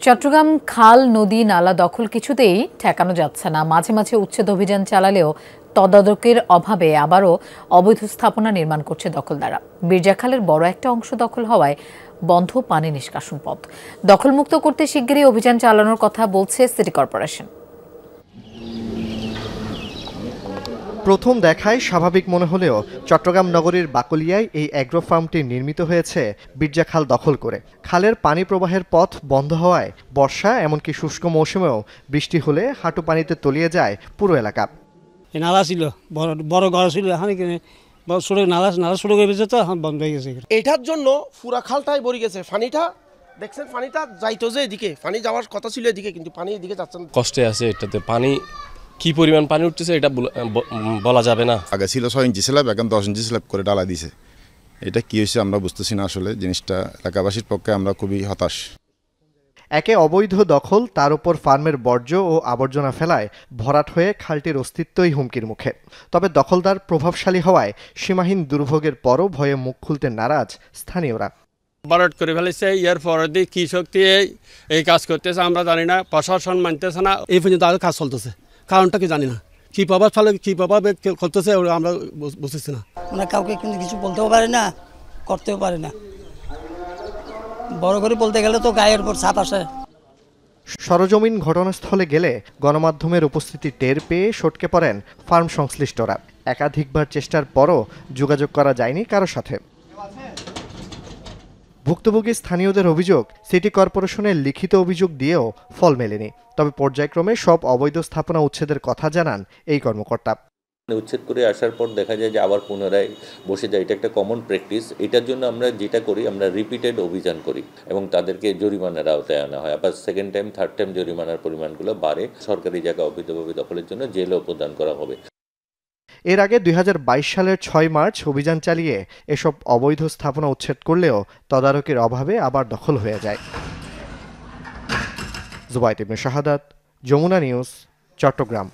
চট্টগ্রাম খাল নদী নালা দখল কিছুতেই ঠেকানো যাচ্ছে না। মাঝে মাঝে উচ্ছেদ অভিযান চালালেও তদারকির অভাবে আবারও অবৈধ স্থাপনা নির্মাণ করছে দখলদাররা। বীরজাখালের বড় একটা অংশ দখল হওয়ায় বন্ধ পানি নিষ্কাশন পথ। দখলমুক্ত করতে শিগগিরই অভিযান চালানোর কথা বলছে সিটি কর্পোরেশন। প্রথম দেখায় স্বাভাবিক মনে হলেও চট্টগ্রাম নগরীর বাকলিয়ায় এই অ্যাগ্রো ফার্মটি নির্মিত হয়েছে বীরজাখাল দখল করে। খালের পানি প্রবাহের পথ বন্ধ হওয়ায় বর্ষা এমনকি শুষ্ক মৌসুমেও বৃষ্টি হলে হাঁটু পানিতে তলিয়ে যায় পুরো এলাকা। নালা ছিল, বড় ঘর ছিল, নালা শুরু হয়ে গেছে, তো বন্ধ হয়ে গেছে। এটার জন্য পুরা খালটাই ভরে গেছে। পানিটা দেখছেন, পানিটা যাইতো যে এদিকে, পানি যাওয়ার কথা ছিল এদিকে, কিন্তু পানি এদিকে যাচ্ছে না। কষ্টে আছে এটাতে। পানি কি পরিমাণ পানি উঠতেছে এটা বলা যাবে না। আগে ছিল 6 ইঞ্চি স্ল্যাব, এখন 10 ইঞ্চি স্ল্যাব করে ডালা দিছে। এটা কি হয়েছে আমরা বুঝতেছি না। আসলে জিনিসটা এলাকাবাসীর পক্ষে আমরা খুবই হতাশ। একে অবৈধ দখল, তার উপর ফার্মের বর্জ্য ও আবর্জনা ফেলায় ভরাট হয়ে খালটির অস্তিত্বই হুমকির মুখে। তবে দখলদার প্রভাবশালী হওয়ায় সীমাহীন দুর্ভোগের পরও ভয়ে মুখ খুলতে নারাজ স্থানীয়রা। ভরাট করে ফেলেছে, এর পরে দিয়ে কি শক্তি এই কাজ করতেছে আমরা জানি না, প্রশাসন মানতেছে না। এই পর্যন্ত আরো কাজ চলতেছে, কারণটা কি জানি না, কি প্রভাব ফেলে, কি প্রভাব করতেছে আমরা বুঝতেছি না। মানে কাউকে কিন্তু কিছু বলতেও পারে না, করতেও পারে না। বড় করে বলতে গেলে তো গায়ের উপর ছাপ আসে। সরজমিন ঘটনাস্থলে গেলে গণমাধ্যমের উপস্থিতি টের পেয়ে সটকে পড়েন ফার্ম সংশ্লিষ্টরা। একাধিকবার চেষ্টার পরও যোগাযোগ করা যায়নি কারো সাথে। ভুক্তভোগী স্থানীয়দের অভিযোগ, সিটি কর্পোরেশনের লিখিত অভিযোগ দিয়েও ফল মেলেনি। তবে পর্যায়ক্রমে সব অবৈধ স্থাপনা উচ্ছেদের কথা জানান এই কর্মকর্তা। উচ্ছেদ করে আসার পর দেখা যায় যে আবার পুনরায় বসে যায়। এটা একটা কমন প্র্যাকটিস। এটার জন্য আমরা যেটা করি, আমরা রিপিটেড অভিযান করি এবং তাদেরকে জরিমানার আওতায় আনা হয়। আবার সেকেন্ড টাইম, থার্ড টাইম জরিমানার পরিমাণগুলো বাড়ে। সরকারি জায়গা অবৈধভাবে দখলের জন্য জেলও প্রদান করা হবে। এর আগে 2022 সালের 6 মার্চ অভিযান চালিয়ে এসব অবৈধ স্থাপনা উচ্ছেদ করলেও তদারকির অভাবে আবার দখল হয়ে যায়। জুবায়েদ ইবনে শাহাদাত, যমুনা নিউজ, চট্টগ্রাম।